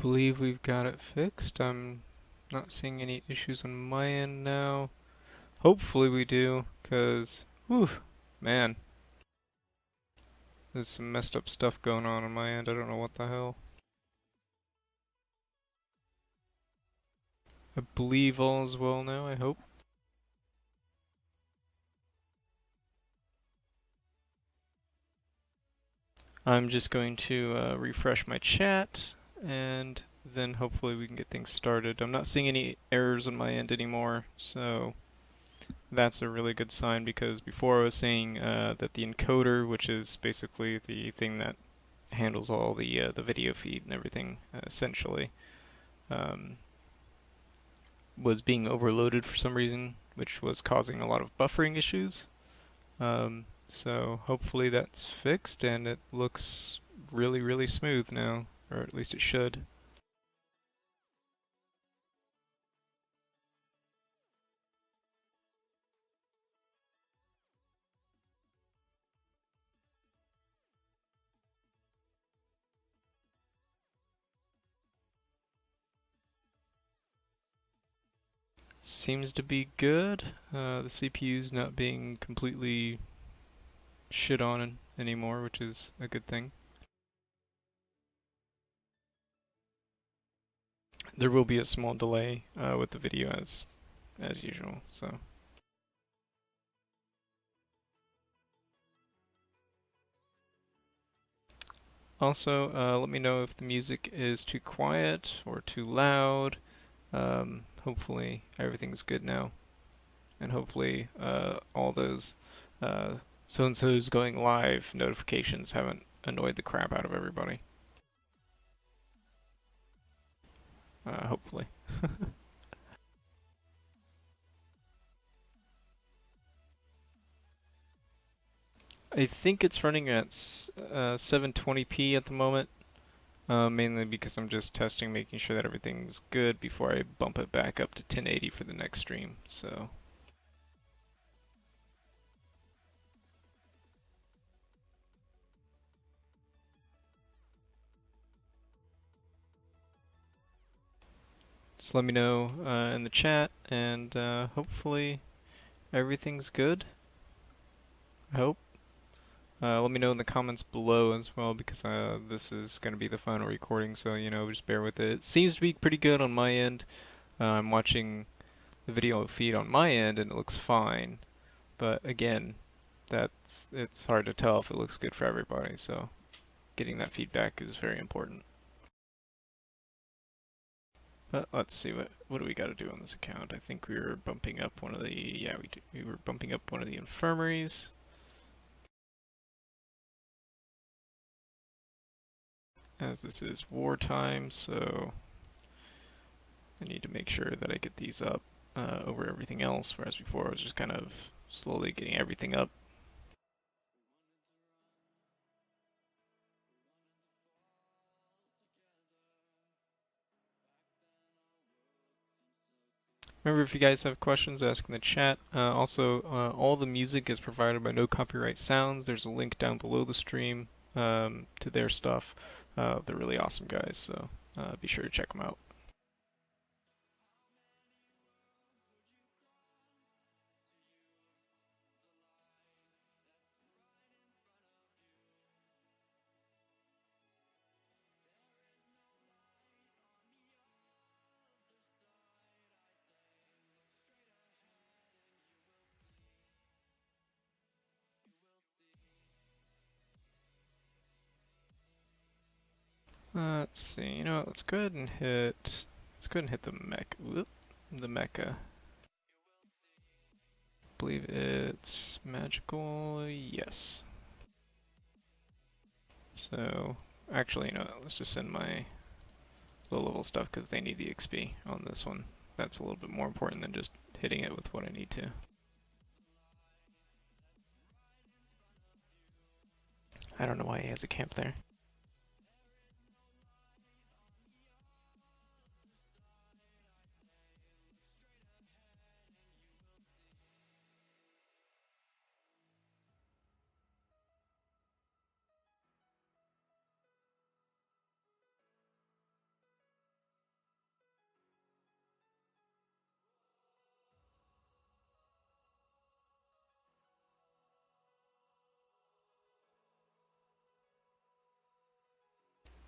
believe we've got it fixed. I'm not seeing any issues on my end now. Hopefully we do, cause whew, man, there's some messed up stuff going on my end. I don't know what the hell. I believe all is well now, I hope. I'm just going to refresh my chat and then hopefully we can get things started. I'm not seeing any errors on my end anymore, so that's a really good sign because before I was saying that the encoder, which is basically the thing that handles all the video feed and everything, essentially, um, was being overloaded for some reason, which was causing a lot of buffering issues. So hopefully that's fixed and it looks really, really smooth now, or at least it should. Seems to be good. The CPU's not being completely shit on anymore, which is a good thing. There will be a small delay with the video as usual. So also let me know if the music is too quiet or too loud. Hopefully everything's good now, and hopefully all those so and so's going live notifications haven't annoyed the crap out of everybody. Hopefully. I think it's running at 720p at the moment, mainly because I'm just testing, making sure that everything's good before I bump it back up to 1080 for the next stream. So just let me know in the chat, and hopefully everything's good. I hope. Let me know in the comments below as well because this is going to be the final recording, so just bear with it. It seems to be pretty good on my end. I'm watching the video feed on my end and it looks fine, but again, it's hard to tell if it looks good for everybody. So getting that feedback is very important. But let's see what do we got to do on this account. I think we were bumping up one of the we were bumping up one of the infirmaries. As this is wartime, so I need to make sure that I get these up over everything else, whereas before I was just kind of slowly getting everything up. Remember, if you guys have questions, ask in the chat. Also, all the music is provided by No Copyright Sounds. There's a link down below the stream to their stuff. They're really awesome guys, so be sure to check them out. Let's see. Let's go ahead and hit. Let's go ahead and hit the mech. Whoop, the mecha. Believe it's magical. Yes. So actually, let's just send my low level stuff because they need the XP on this one. That's a little bit more important than just hitting it with what I need to. I don't know why he has a camp there.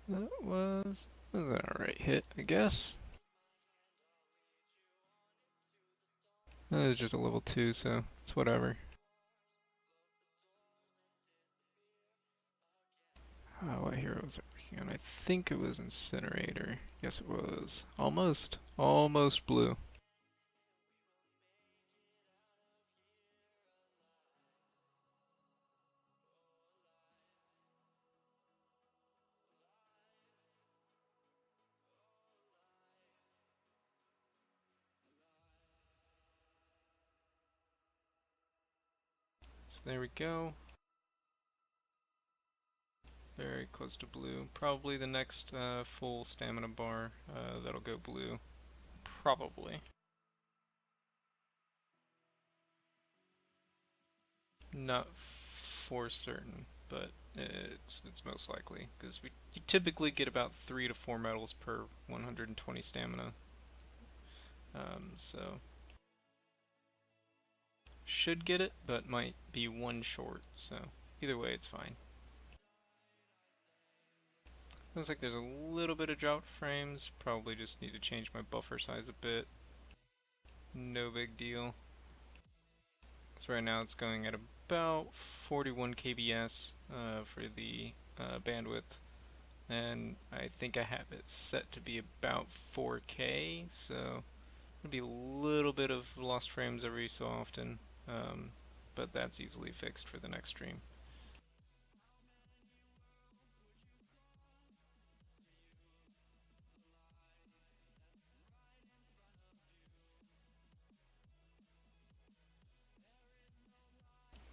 That was an alright hit, I guess. That was just a level 2, so it's whatever. What hero was I working on? I think it was Incinerator. Yes, it was. Almost. Almost blue. So there we go. Very close to blue. Probably the next full stamina bar that'll go blue. Probably. Not for certain, but it's most likely because we you typically get about 3 to 4 medals per 120 stamina. So should get it, but might be one short. So either way, it's fine. Looks like there's a little bit of dropped frames. Probably just need to change my buffer size a bit. No big deal. So right now it's going at about 41 kbs for the bandwidth, and I think I have it set to be about 4K, so it'll be a little bit of lost frames every so often, but that's easily fixed for the next stream.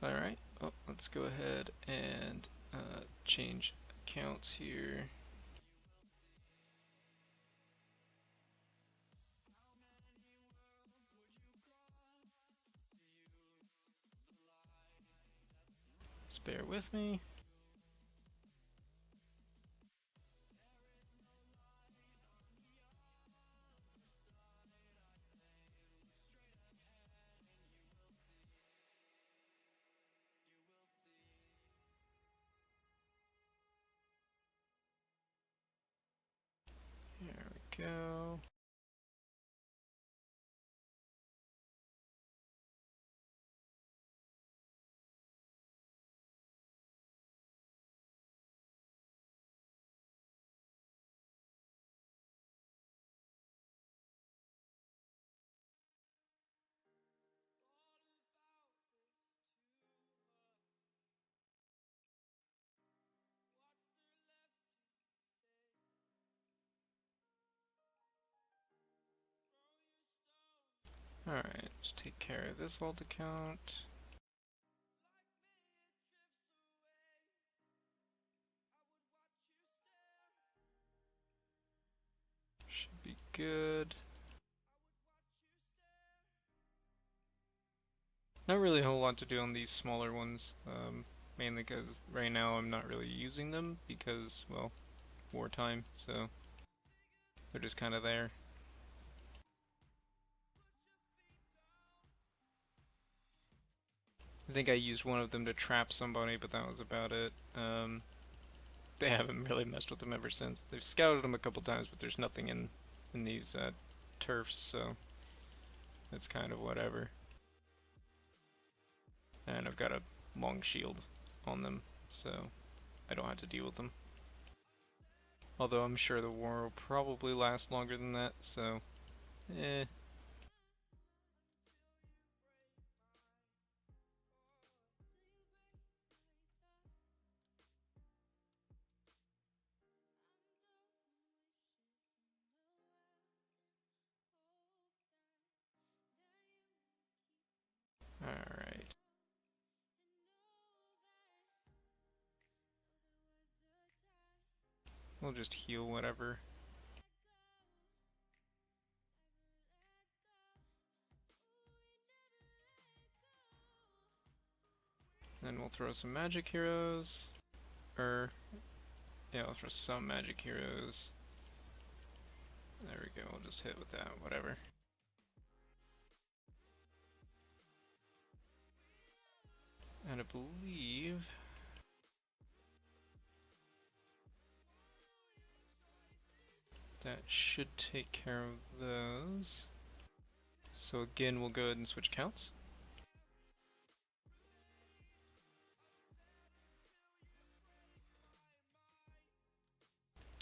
Alright, well, let's go ahead and change accounts here. Just bear with me. There we go. Alright, just take care of this alt account. Should be good. Not really a whole lot to do on these smaller ones, mainly because right now I'm not really using them because, well, wartime, so they're just kind of there. I think I used one of them to trap somebody, but that was about it. They haven't really messed with them ever since. They've scouted them a couple times, but there's nothing in these turfs, so it's kind of whatever. And I've got a long shield on them, so I don't have to deal with them. Although I'm sure the war will probably last longer than that, so eh. Alright. We'll just heal whatever. Then we'll throw some magic heroes. Yeah, I'll throw some magic heroes. There we go, we'll just hit with that, whatever. And I believe That should take care of those. So again, we'll go ahead and switch accounts.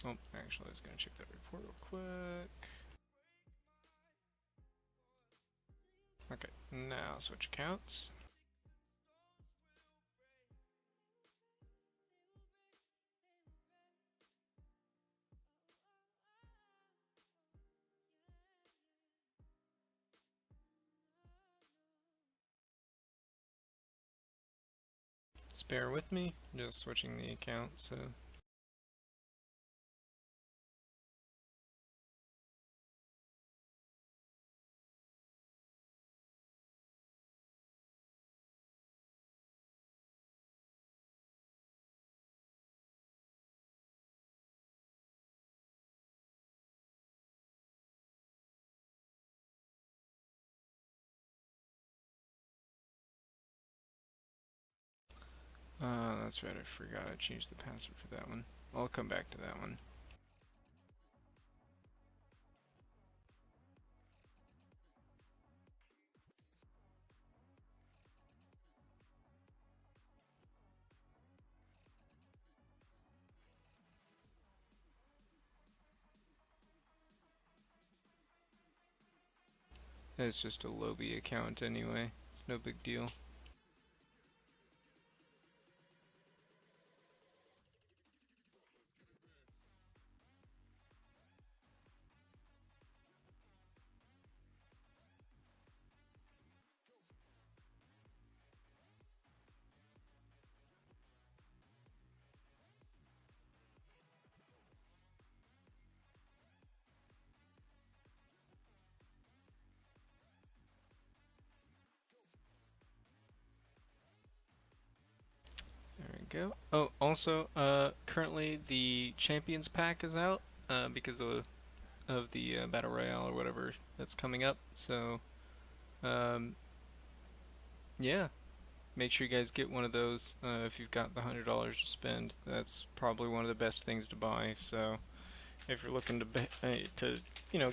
Oh, actually, I was going to check that report real quick. Okay, now switch accounts. Just bear with me, just switching the account, so... that's right, I forgot I changed the password for that one. I'll come back to that one. It's just a Lobby account anyway, it's no big deal. There we go. Oh, also, currently the Champions Pack is out, because of the Battle Royale or whatever that's coming up, so, um, yeah. Make sure you guys get one of those if you've got the $100 to spend. That's probably one of the best things to buy. So if you're looking to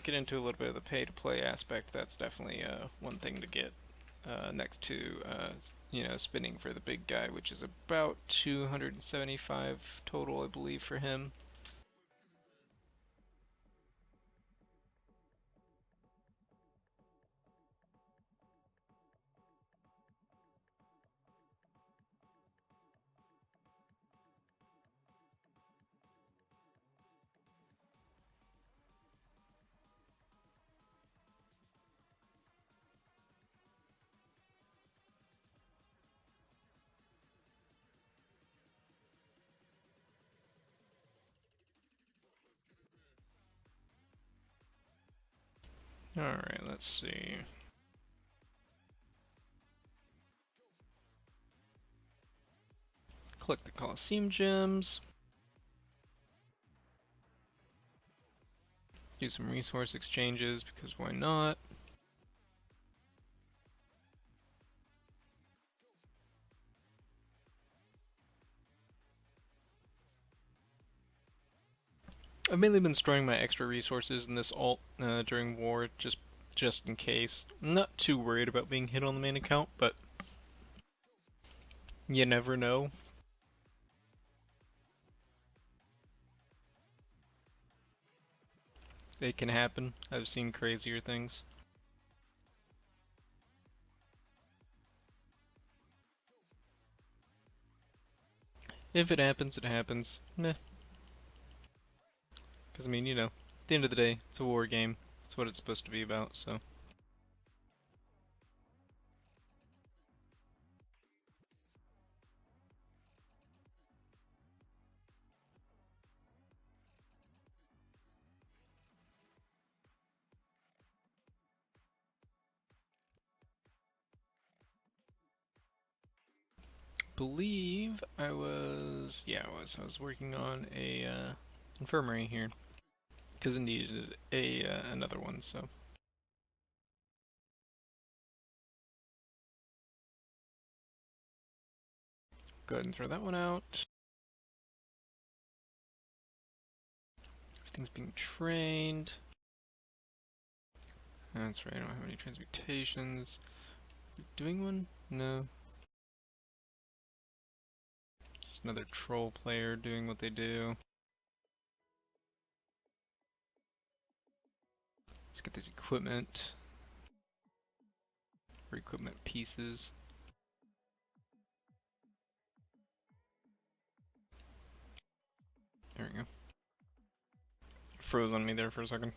get into a little bit of the pay-to-play aspect, that's definitely one thing to get next to spinning for the big guy, which is about 275 total, I believe, for him. Alright, let's see. Collect the Coliseum gems. Do some resource exchanges, because why not? I've mainly been storing my extra resources in this alt during war, just in case. I'm not too worried about being hit on the main account, but you never know. It can happen. I've seen crazier things. If it happens, it happens. Meh. Because, I mean, at the end of the day, it's a war game. It's what it's supposed to be about, so. Believe I was, yeah, I was working on a infirmary here because it needed a another one. So go ahead and throw that one out. Everything's being trained. That's right, I don't have any transmutations. Doing one? No. Just another troll player doing what they do. Let's get this equipment. For equipment pieces. There we go. Froze on me there for a second.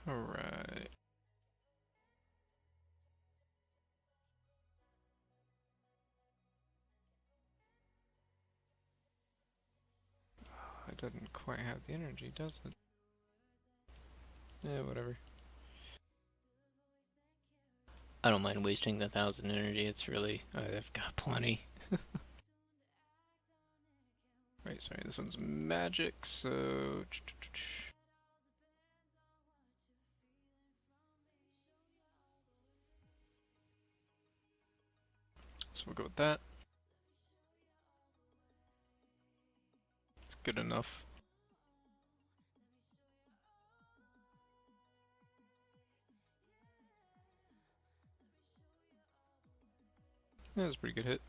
Alright. It doesn't quite have the energy, does it? Yeah, whatever. I don't mind wasting the 1,000 energy, it's really... I've got plenty. Right, sorry, this one's magic, so... So we'll go with that. It's good enough. Yeah, that's a pretty good hit.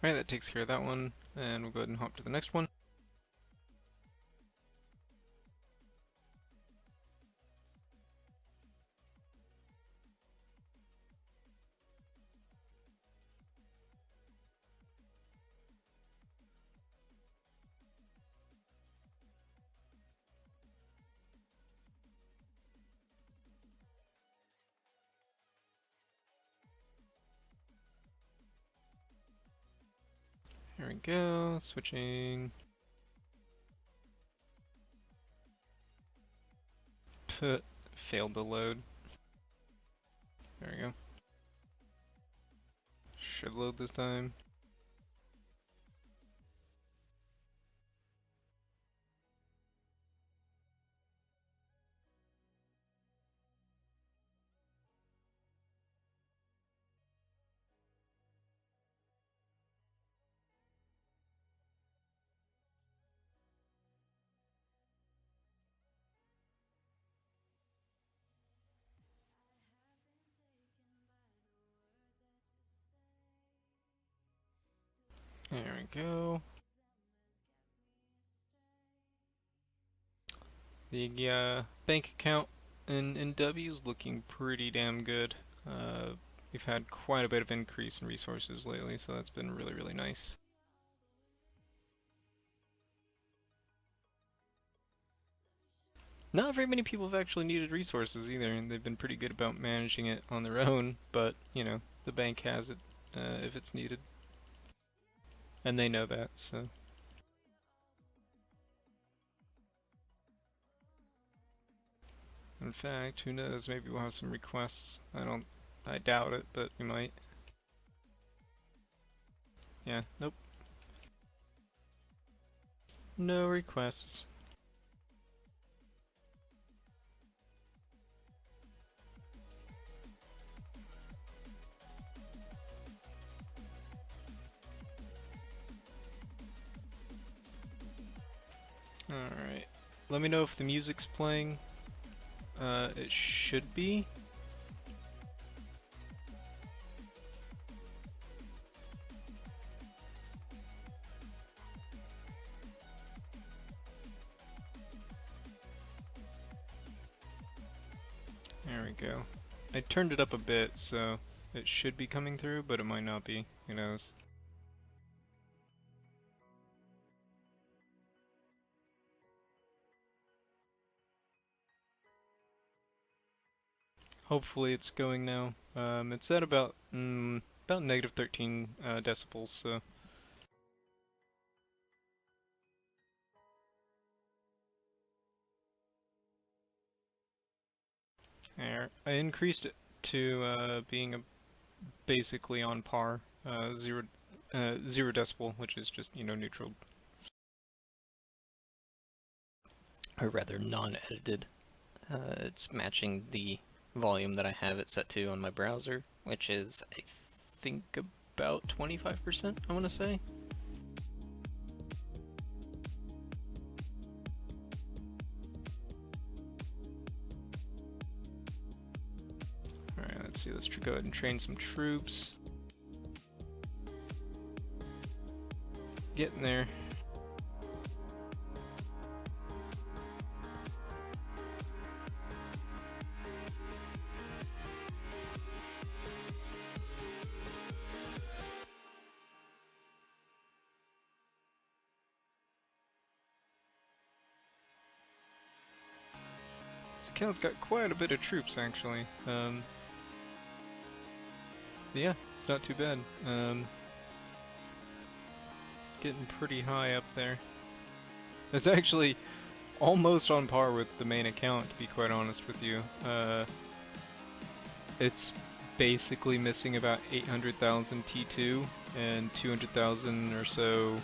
Alright, that takes care of that one, and we'll go ahead and hop to the next one. Here we go, switching. Put, failed the load. There we go. Should load this time. There we go. The bank account in W is looking pretty damn good. We've had quite a bit of increase in resources lately, so that's been really, really nice. Not very many people have actually needed resources either, and they've been pretty good about managing it on their own, but, you know, the bank has it if it's needed. And they know that, so... In fact, who knows, maybe we'll have some requests. I doubt it, but we might. Yeah, nope. No requests. Alright. Let me know if the music's playing. It should be. There we go. I turned it up a bit, so it should be coming through, but it might not be. Who knows? Hopefully it's going now. It's at about negative 13 decibels, so... There. I increased it to being basically on par, 0 decibel, which is just, you know, neutral. or rather non-edited. It's matching the volume that I have it set to on my browser, which is, I think, about 25%, I want to say. Alright, let's see, let's go ahead and train some troops. Getting there. This account's got quite a bit of troops, actually. Yeah, it's not too bad. It's getting pretty high up there. It's actually almost on par with the main account, to be quite honest with you. It's basically missing about 800,000 T2 and 200,000 or so,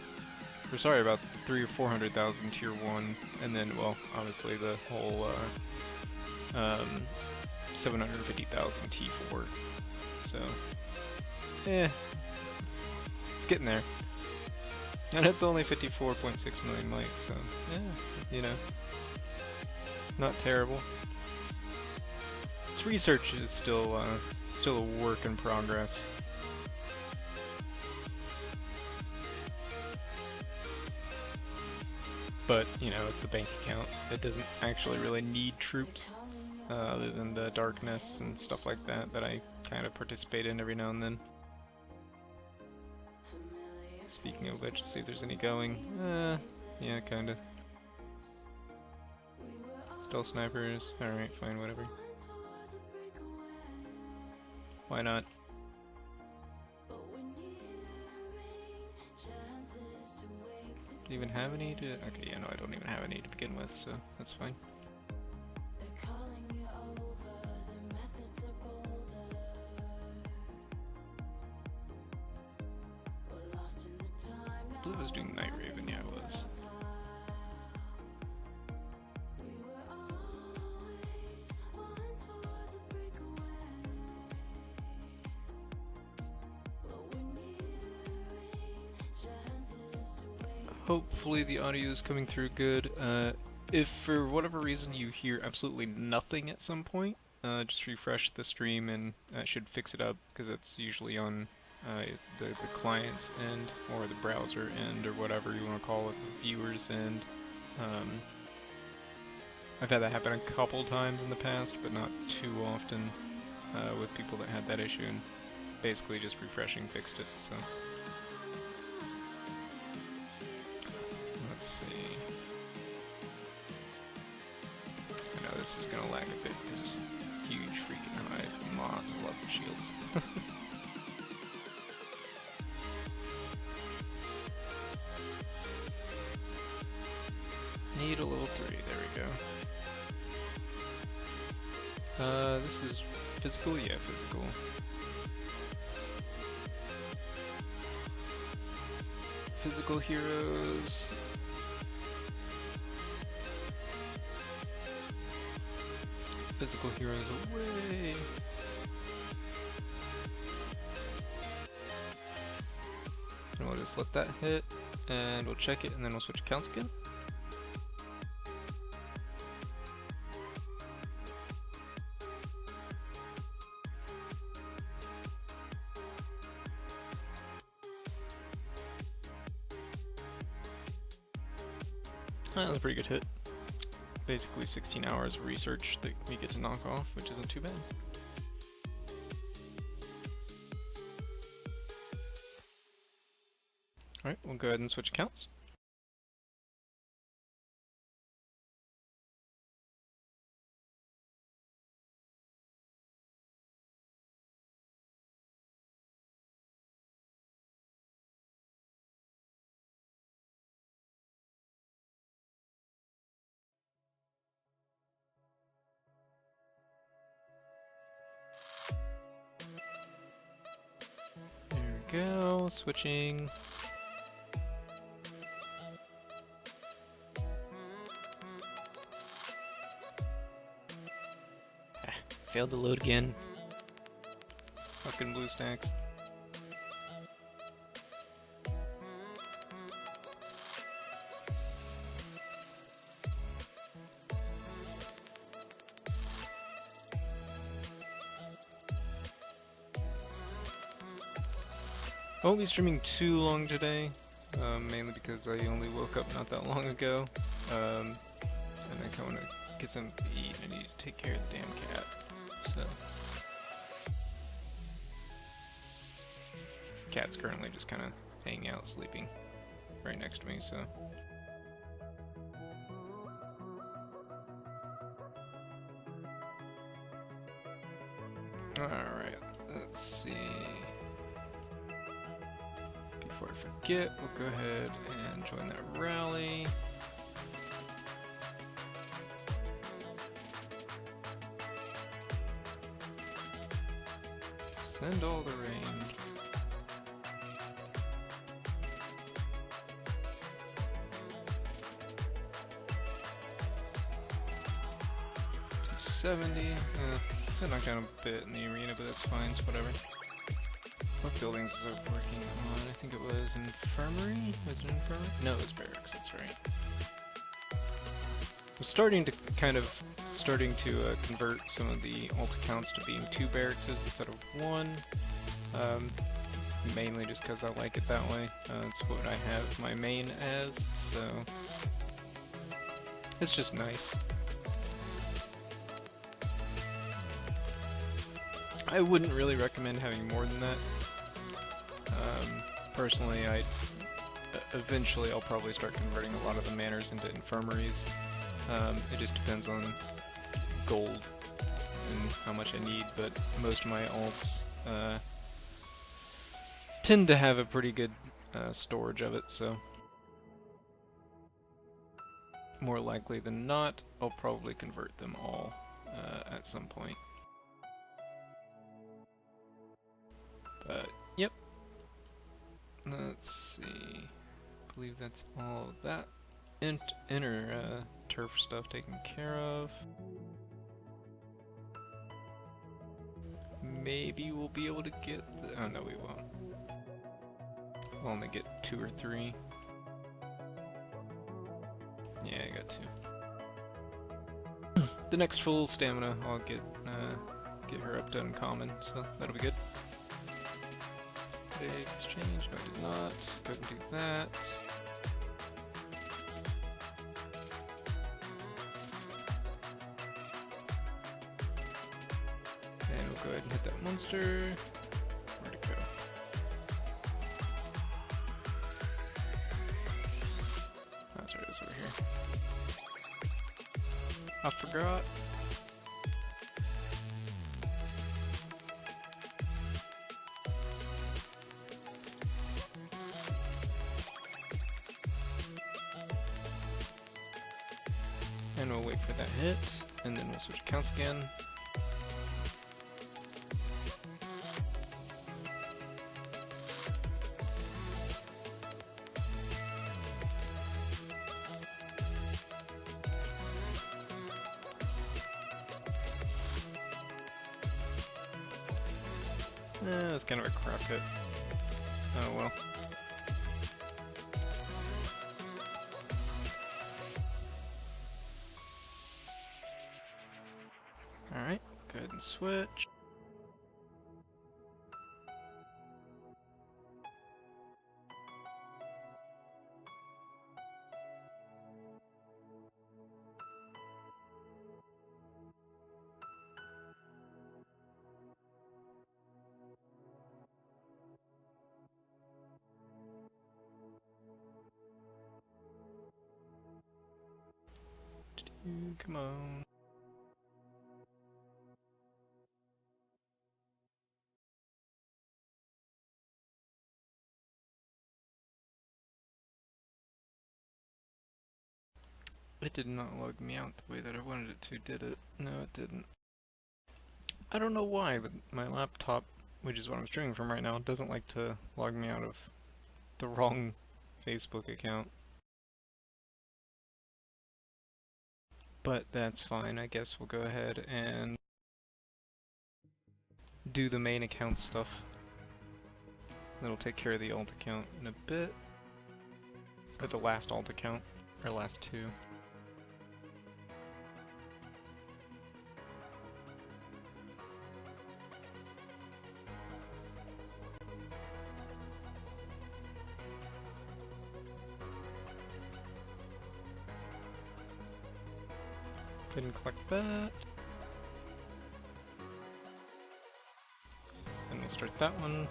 or sorry, about 300,000 or 400,000 Tier 1, and then, well, obviously the whole 750,000 T4. So, it's getting there. And it's only 54.6 million likes, so, yeah, you know, not terrible. Its research is still a work in progress. But, you know, it's the bank account. It doesn't actually really need troops, other than the darkness and stuff like that that I kind of participate in every now and then. Speaking of which, see if there's any going. Yeah, kinda. Stealth snipers. Alright, fine, whatever. Why not? Do you even have any to... Okay, yeah, no, I don't even have any to begin with, so that's fine. I believe I was doing Night Raven, yeah, I was. Hopefully the audio is coming through good. If for whatever reason you hear absolutely nothing at some point, just refresh the stream and that should fix it up, because it's usually on the client's end, or the browser end, or whatever you want to call it, the viewer's end. I've had that happen a couple times in the past, but not too often with people that had that issue, and basically just refreshing fixed it, so. Let's see. I know this is gonna lag a bit because it's a huge freaking hive, lots of shields. Need a level 3, there we go. This is physical? Yeah, physical. Physical heroes. Physical heroes away. And we'll just let that hit, and we'll check it, and then we'll switch accounts again. That was a pretty good hit. Basically 16 hours of research that we get to knock off, which isn't too bad. Alright, we'll go ahead and switch accounts. There we go, switching. Failed to load again. Fucking blue stacks. I won't be streaming too long today, mainly because I only woke up not that long ago, and I kind of want to get something to eat, and I need to take care of the damn cat, so. Cat's currently just kind of hanging out, sleeping right next to me, so. Alright, let's see. Before I forget, we'll go ahead and join that rally. Send all the rain. $270. They're not gonna bit in the arena, but that's fine. It's whatever. What buildings was I working on? I think it was infirmary? Was it infirmary? No, it was barracks, that's right. I'm starting to convert some of the alt accounts to being 2 barracks instead of 1. Mainly just because I like it that way. That's what I have my main as, so it's just nice. I wouldn't really recommend having more than that. Personally, eventually I'll probably start converting a lot of the manors into infirmaries. It just depends on gold and how much I need, but most of my alts tend to have a pretty good storage of it, so more likely than not, I'll probably convert them all at some point. But, yep. Let's see. I believe that's all of that inner turf stuff taken care of. Maybe we'll be able to get oh no, we won't. We'll only get 2 or 3. Yeah, I got 2. The next full stamina, I'll get her up to uncommon, so that'll be good. Exchange, no I did not. Go ahead and do that. And we'll go ahead and hit that monster. Where'd it go? Oh, sorry, it's over here. I forgot. And we'll wait for that hit, and then we'll switch accounts again. It's kind of a crap hit. Oh well. Alright, go ahead and switch. Come on. It did not log me out the way that I wanted it to, did it? No, it didn't. I don't know why, but my laptop, which is what I'm streaming from right now, doesn't like to log me out of the wrong Facebook account. But that's fine, I guess we'll go ahead and do the main account stuff. That'll take care of the alt account in a bit. Or the last alt account. Or last two. Go ahead and collect that. And we'll start that one.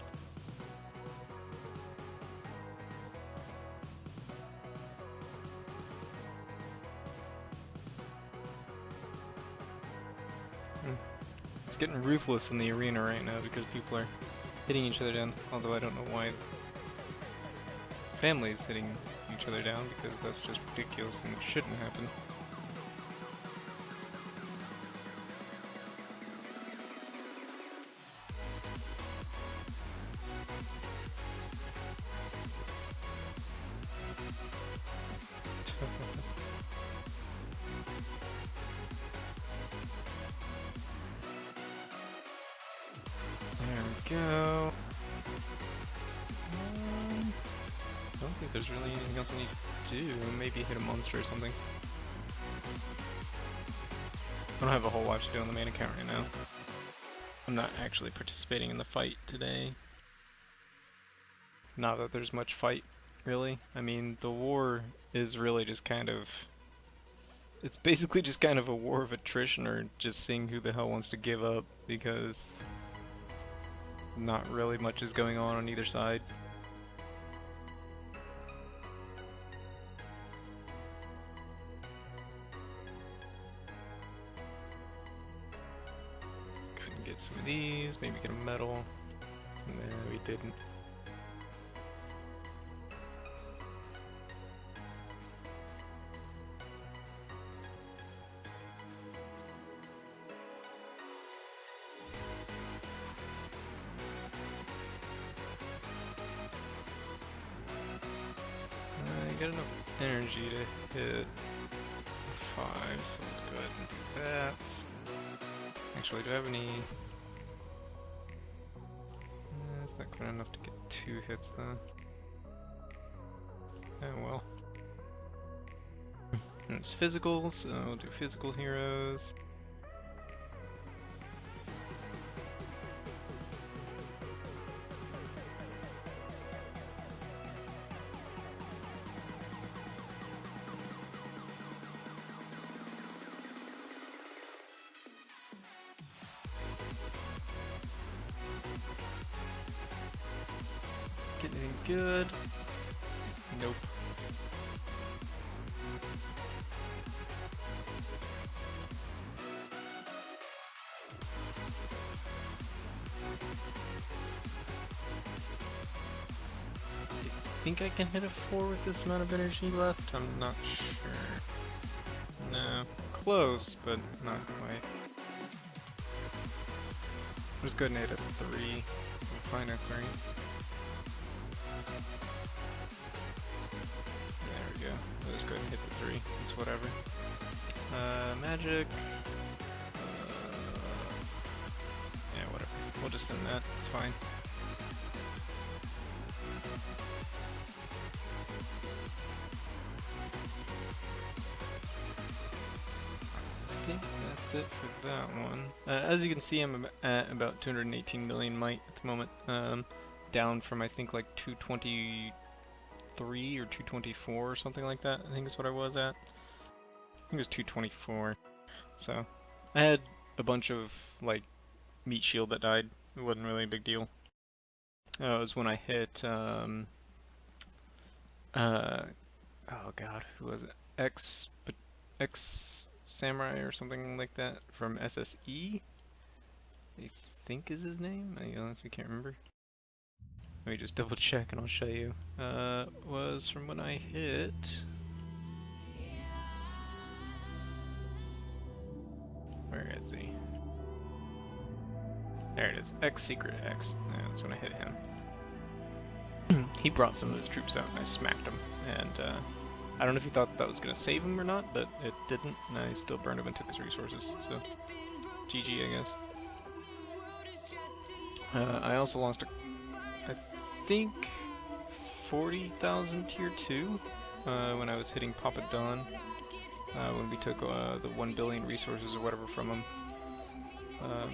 It's getting ruthless in the arena right now because people are hitting each other down, although I don't know why families hitting each other down, because that's just ridiculous and it shouldn't happen. There we go. I don't think there's really anything else we need to do. Maybe hit a monster or something. I don't have a whole lot to do on the main account right now. I'm not actually participating in the fight today. Not that there's much fight, really. I mean, the war is really just kind of... It's basically just kind of a war of attrition, or just seeing who the hell wants to give up, because not really much is going on either side. Go ahead and get some of these, maybe get a medal. No, we didn't. I got enough energy to hit 5, so let's go ahead and do that. Actually, do I have any... It's not quite enough to get 2 hits though. Oh well. And it's physical, so we'll do physical heroes. Get anything good? Nope. I think I can hit a 4 with this amount of energy left? I'm not sure. No. Close, but not quite. Let's go ahead and hit a 3. We'll find a 3. There we go. Let's go ahead and hit the 3. It's whatever. Magic. Yeah, whatever. We'll just send that. It's fine. I think that's it for that one. As you can see, I'm at about 218 million might at the moment. Down from I think like 223 or 224 or something like that. I think is what I was at. I think it was 224. So I had a bunch of like meat shield that died. It wasn't really a big deal. It was when I hit oh god, who was it? X Samurai or something like that from SSE, I think is his name. I honestly can't remember. Let me just double check and I'll show you. Was from when I hit... Where is he? There it is. X Secret X. Yeah, that's when I hit him. He brought some of his troops out and I smacked him. And I don't know if he thought that was going to save him or not, but it didn't. And I still burned him and took his resources. So, GG, I guess. I also lost, I think, 40,000 tier 2 when I was hitting Papa Don, when we took the 1 billion resources or whatever from him. Um,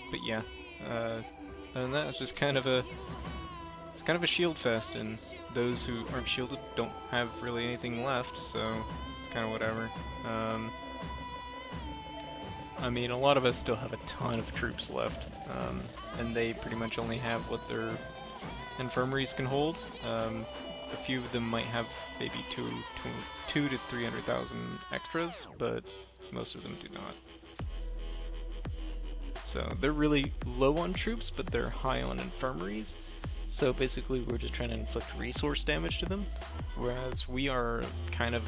but yeah, other than that, it's just kind of a shield fest, and those who aren't shielded don't have really anything left, so it's kind of whatever. I mean, a lot of us still have a ton of troops left, and they pretty much only have what their infirmaries can hold. A few of them might have maybe two to 300,000 extras, but most of them do not. So they're really low on troops, but they're high on infirmaries. So basically we're just trying to inflict resource damage to them, whereas we are kind of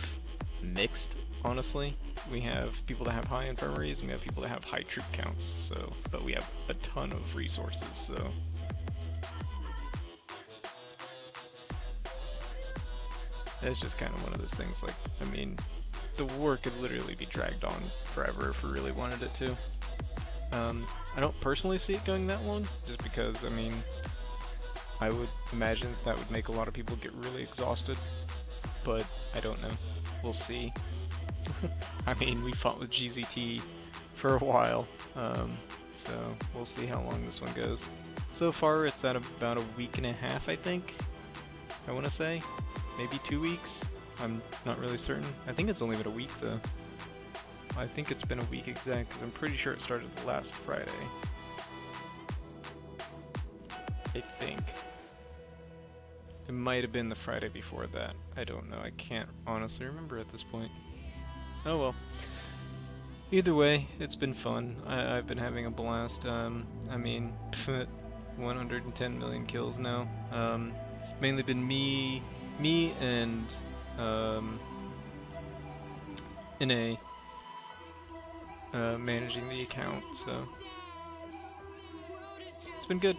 mixed, honestly. We have people that have high infirmaries, and we have people that have high troop counts, so, but we have a ton of resources, so. It's just kind of one of those things, like, I mean, the war could literally be dragged on forever if we really wanted it to. I don't personally see it going that long, just because, I mean, I would imagine that would make a lot of people get really exhausted, but I don't know. We'll see. I mean, we fought with GZT for a while, so we'll see how long this one goes. So far, it's at about a week and a half, I think. I want to say. Maybe 2 weeks? I'm not really certain. I think it's only been a week, though. I think it's been a week exact, because I'm pretty sure it started last Friday. I think. It might have been the Friday before that. I don't know. I can't honestly remember at this point. Oh well. Either way, it's been fun. I've been having a blast. I mean, 110 million kills now. It's mainly been me and Ine managing the account, so it's been good.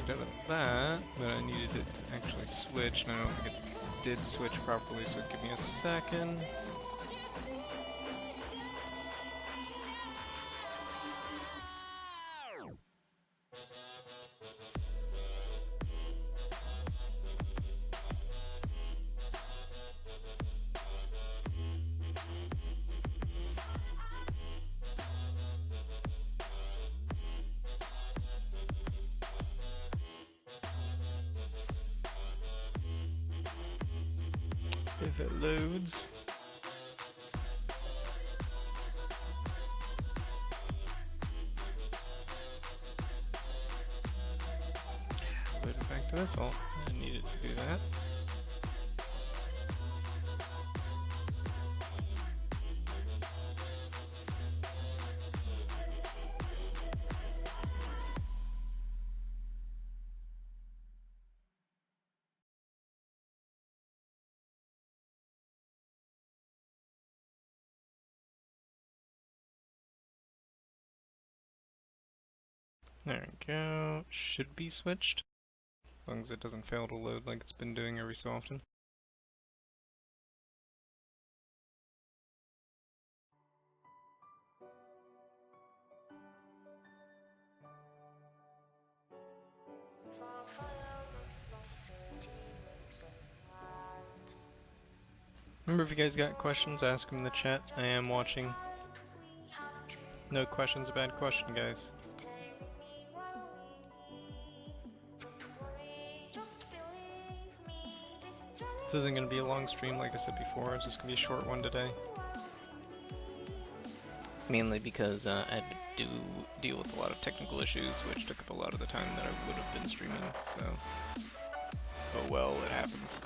Out of that, but I needed it to actually switch, and I don't think it did switch properly, so give me a second. If it loads. Put it back to this alt. I needed to do that. There we go. Should be switched. As long as it doesn't fail to load like it's been doing every so often. Remember, if you guys got questions, ask them in the chat. I am watching. No question's a bad question, guys. This isn't going to be a long stream like I said before, it's just going to be a short one today. Mainly because I had to deal with a lot of technical issues, which took up a lot of the time that I would have been streaming, so... Oh well, it happens.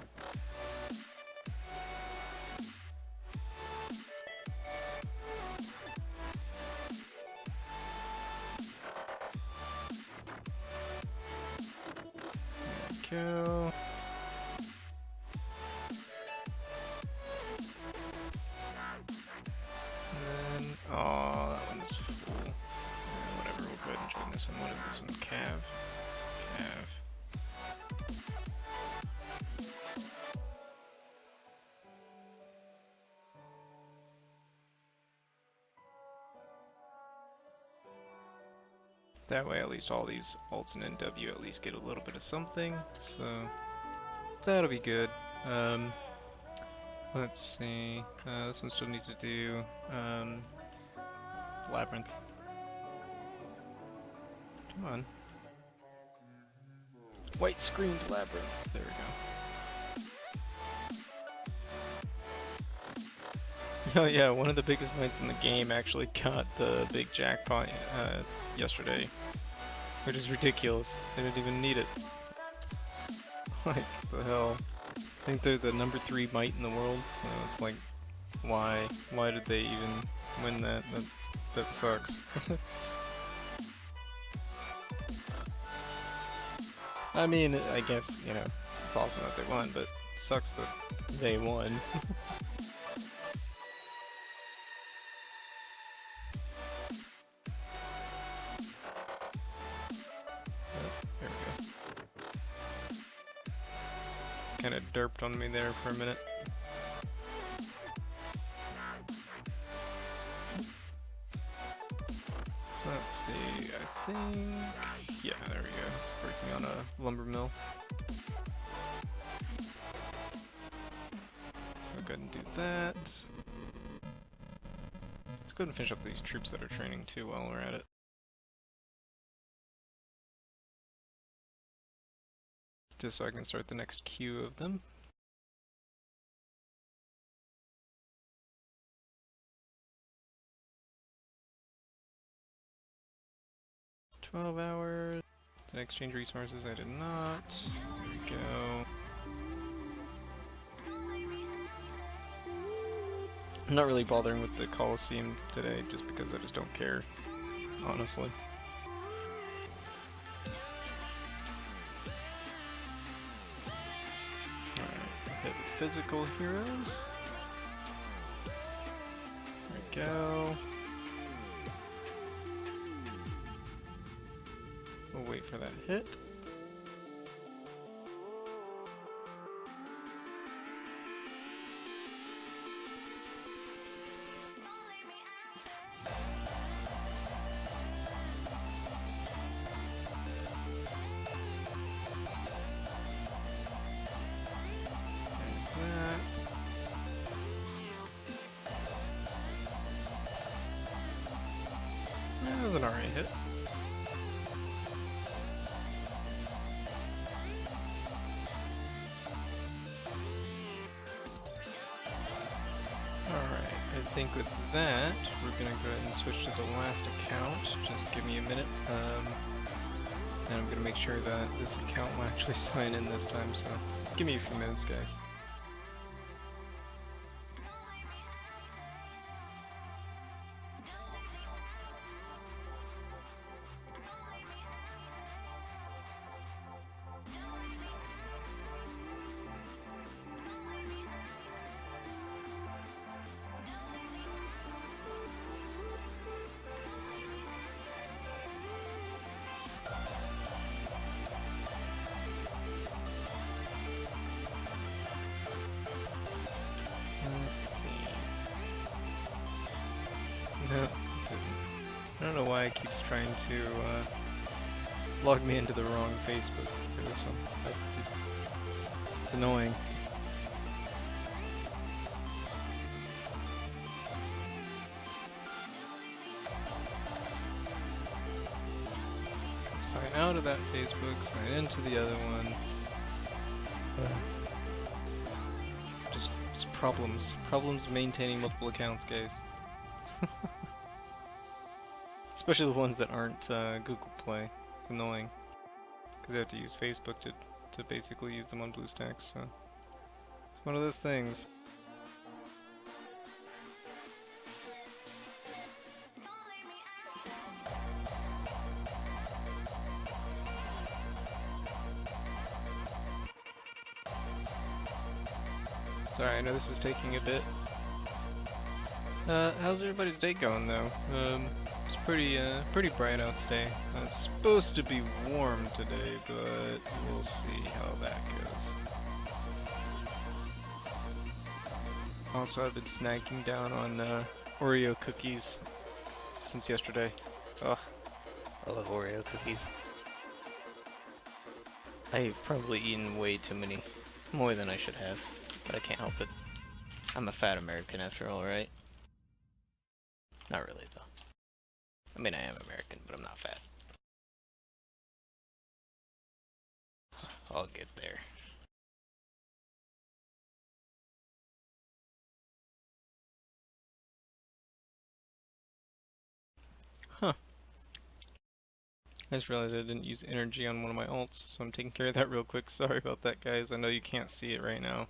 There we go. have. That way at least all these alts and NW at least get a little bit of something, so that'll be good. Let's see, this one still needs to do Labyrinth. Come on. White screened Labyrinth, there we go. Oh yeah, one of the biggest points in the game actually got the big jackpot yesterday, which is ridiculous. They didn't even need it. Like, the hell. I think they're the number 3 might in the world, so it's like, why? Why did they even win that? That sucks. I mean, I guess, you know, it's awesome that they won, but it sucks that they won. There we go. Kinda derped on me there for a minute. Let's see, I think... yeah, there we go. It's working on a lumber mill. So I'll go ahead and do that. Let's go ahead and finish up these troops that are training too while we're at it. Just so I can start the next queue of them. $12. Did I exchange resources? I did not. There we go. I'm not really bothering with the Colosseum today just because I just don't care, honestly. Alright, hit the physical heroes. There we go. We'll wait for that hit. That was an alright hit. I think with that, we're gonna go ahead and switch to the last account. Just give me a minute, and I'm gonna make sure that this account will actually sign in this time, so give me a few minutes, guys. No, it didn't. I don't know why it keeps trying to log me into the wrong Facebook for this one. It's annoying. Sign out of that Facebook, sign into the other one. Just problems. Problems maintaining multiple accounts, guys. Especially the ones that aren't Google Play. It's annoying. Because I have to use Facebook to basically use them on BlueStacks, so... it's one of those things. Sorry, I know this is taking a bit. How's everybody's day going, though? It's pretty bright out today. It's supposed to be warm today, but we'll see how that goes. Also, I've been snacking down on Oreo cookies since yesterday. Ugh, I love Oreo cookies. I've probably eaten way too many, more than I should have, but I can't help it. I'm a fat American after all, right? Not really, though. I mean, I am American, but I'm not fat. I'll get there. Huh. I just realized I didn't use energy on one of my ults, so I'm taking care of that real quick. Sorry about that, guys. I know you can't see it right now.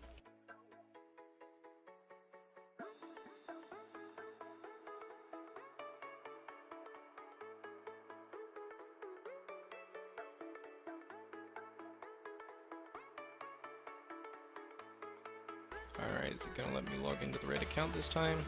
Alright, is it gonna let me log into the right account this time?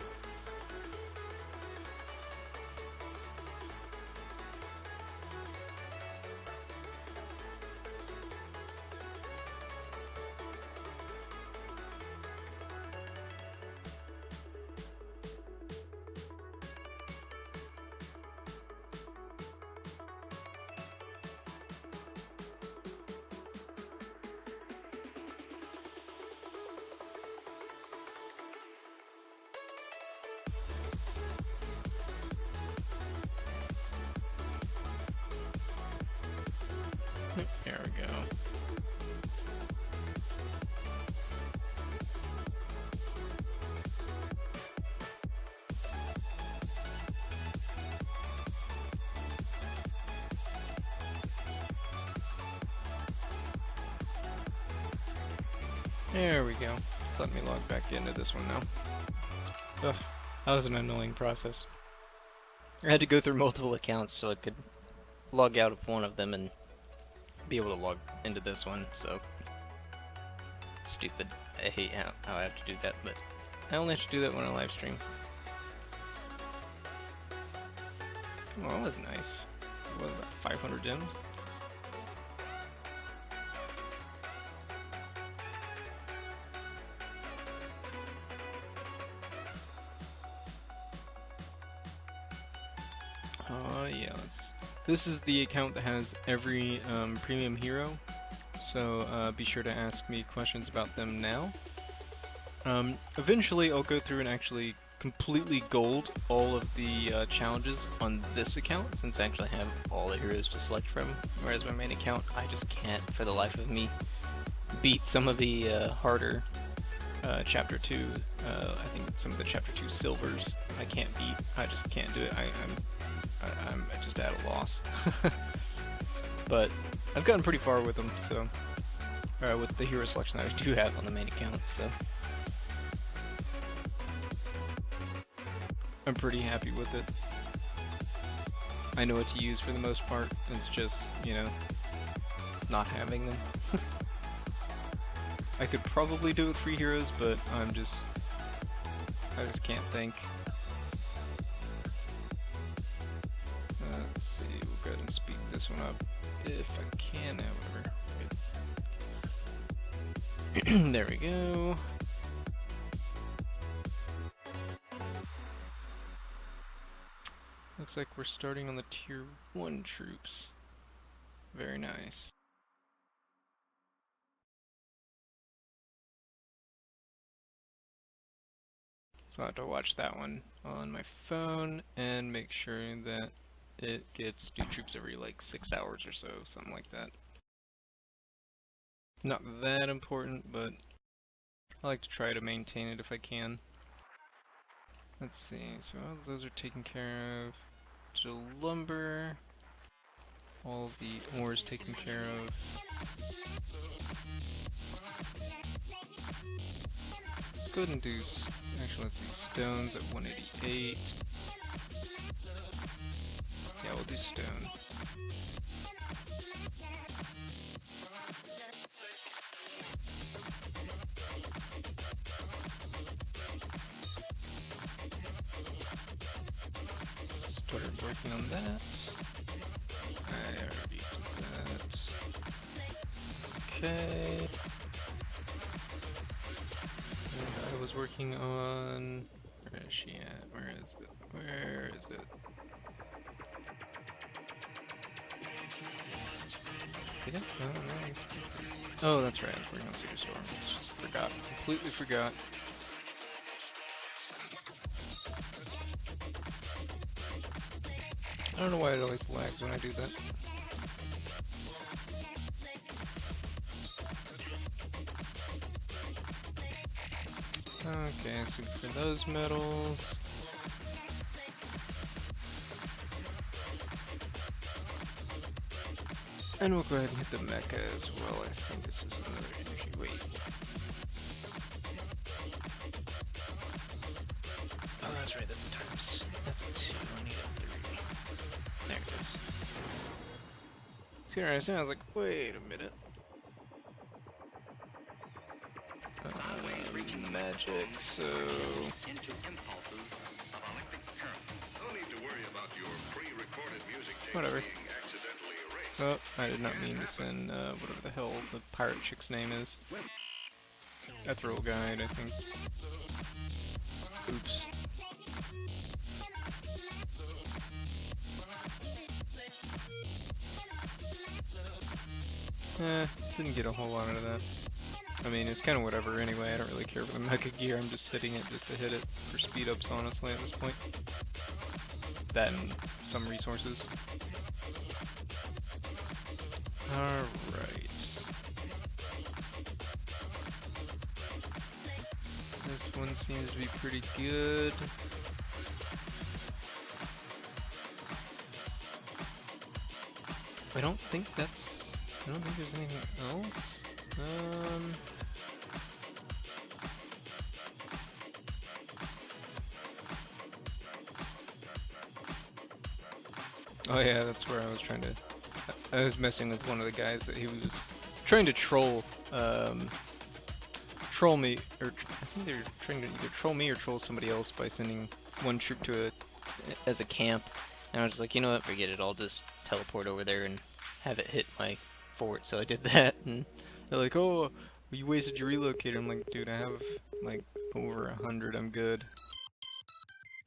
There we go. There we go. Just let me log back into this one now. Ugh, that was an annoying process. I had to go through multiple accounts so I could log out of one of them and be able to log into this one, so stupid. I hate how I have to do that, but I only have to do that when I live stream. Oh, that was nice. What was that, 500 gems? Yeah, this is the account that has every premium hero, so be sure to ask me questions about them now. Eventually I'll go through and actually completely gold all of the challenges on this account, since I actually have all the heroes to select from, whereas my main account, I just can't for the life of me beat some of the harder Chapter 2, I think some of the Chapter 2 silvers I can't beat. I just can't do it. I'm just at a loss. But I've gotten pretty far with them, so with the hero selection that I do have on the main account, so I'm pretty happy with it. I know what to use for the most part. It's just, you know, not having them. I could probably do it with free heroes, but I just can't think. Let's see, we'll go ahead and speed this one up if I can, however. There we go. Looks like we're starting on the tier 1 troops. Very nice. So I have to watch that one on my phone and make sure that it gets new troops every like 6 hours or so, something like that. Not that important, but I like to try to maintain it if I can. Let's see, so all those are taken care of. To lumber, all the ores taken care of. Let's go ahead and do, actually let's see, stones at 188. Yeah, we'll do stone. Starter working on that. I already did that. Okay. And I was working on... Where is she at? Where is it? Where is it? Did it? Oh, no. Oh, that's right. I was working on Superstorm. Forgot. Completely forgot. I don't know why it always lags when I do that. Okay, so for those metals... And we'll go ahead and hit the mecha as well. I think this is another energy. Wait. Oh, that's right. That's a times. That's a 2. I need a 3. There it is. See what I was saying? I was like, wait a minute. Magic, so... Into impulses of electric current. No need to worry about your pre-recorded music tape being accidentally erased. Oh, I did not mean to send whatever the hell the pirate chick's name is. Ethereal Guide, I think. Oops. Didn't get a whole lot out of that. I mean, it's kind of whatever anyway. I don't really care for the mecha gear. I'm just hitting it just to hit it for speed ups, honestly, at this point. That and some resources. Alright. This one seems to be pretty good. I don't think there's anything else. Oh yeah, that's where I was trying to... I was messing with one of the guys that he was trying to troll me, or I think they were trying to either troll me or troll somebody else by sending one troop to as a camp. And I was just like, you know what, forget it, I'll just teleport over there and have it hit my fort. So I did that, and they're like, oh, you wasted your relocator. I'm like, dude, I have like over 100, I'm good.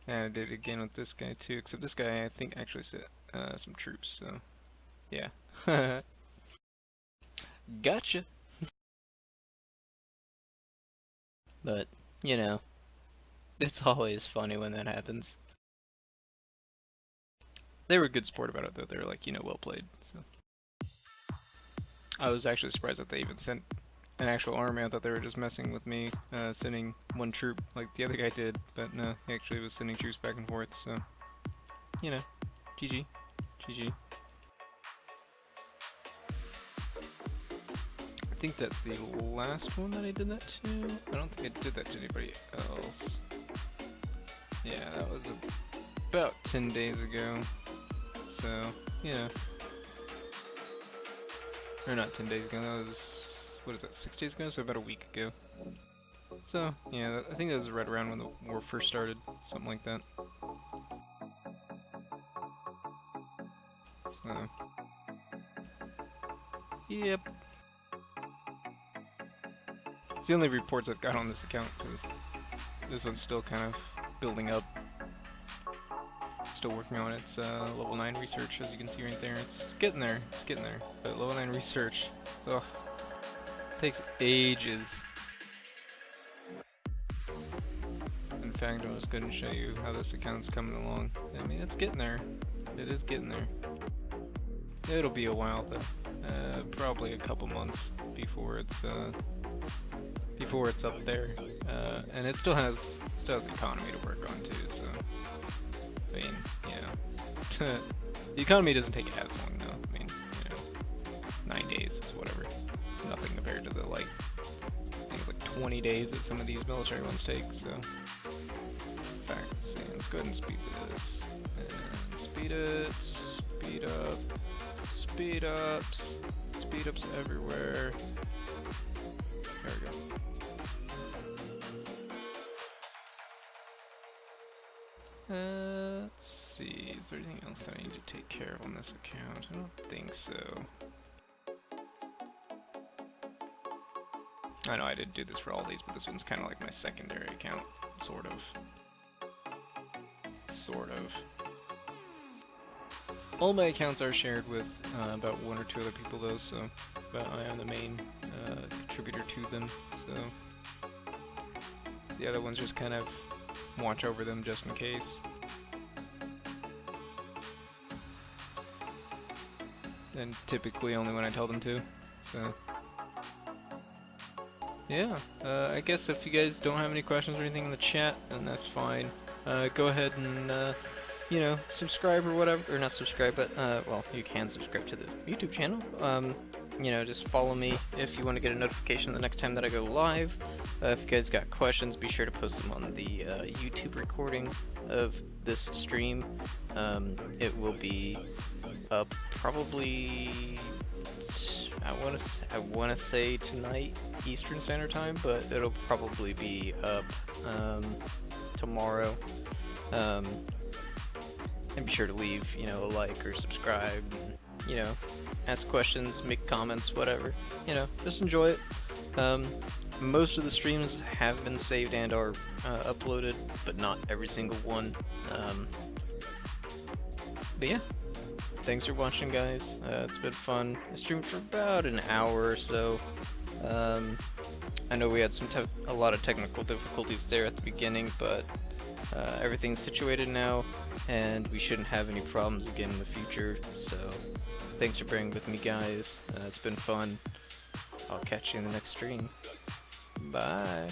And I did it again with this guy too, except this guy I think actually set some troops, so yeah. Gotcha. But, you know, it's always funny when that happens. They were a good sport about it though, they were like, you know, well played, so. I was actually surprised that they even sent an actual army. I thought they were just messing with me, sending one troop like the other guy did, but no, he actually was sending troops back and forth, so, you know, GG. GG. I think that's the last one that I did that to. I don't think I did that to anybody else. Yeah, that was about 10 days ago, so, you know. Or not 10 days ago, that was, what is that, 6 days ago? So about a week ago. So, yeah, I think that was right around when the war first started, something like that. So, yep. It's the only reports I've got on this account, because this one's still kind of building up. Still working on its level 9 research, as you can see right there. It's getting there, But level 9 research, ugh, takes ages. In fact, I was going to show you how this account's coming along. I mean, it's getting there. It is getting there. It'll be a while though. Probably a couple months before it's up there. And it still has economy to work on too, so I mean, yeah. The economy doesn't take as long though. I mean, you know, 9 days is whatever. Nothing compared to the like, I think it's like 20 days that some of these military ones take, so. In fact, let's go ahead and speed this. And speed it, speed up, speed ups, speed ups everywhere. There we go. Let's see, is there anything else that I need to take care of on this account? I don't think so. I know I did do this for all these, but this one's kind of like my secondary account, sort of. All my accounts are shared with about 1 or 2 other people though, so but I am the main contributor to them, so the other ones just kind of watch over them just in case. And typically only when I tell them to, so yeah, I guess if you guys don't have any questions or anything in the chat, then that's fine. Go ahead and you know, subscribe or whatever, or not subscribe, but, well, you can subscribe to the YouTube channel. You know, just follow me if you want to get a notification the next time that I go live. If you guys got questions, be sure to post them on the YouTube recording of this stream. It will be up probably, I want to say tonight, Eastern Standard Time, but it'll probably be up tomorrow. And be sure to leave, you know, a like or subscribe, and, you know, ask questions, make comments, whatever. You know, just enjoy it. Most of the streams have been saved and are uploaded, but not every single one. But yeah, thanks for watching, guys. It's been fun. I streamed for about an hour or so. I know we had a lot of technical difficulties there at the beginning, but everything's situated now, and we shouldn't have any problems again in the future, so thanks for bearing with me, guys. It's been fun. I'll catch you in the next stream. Bye.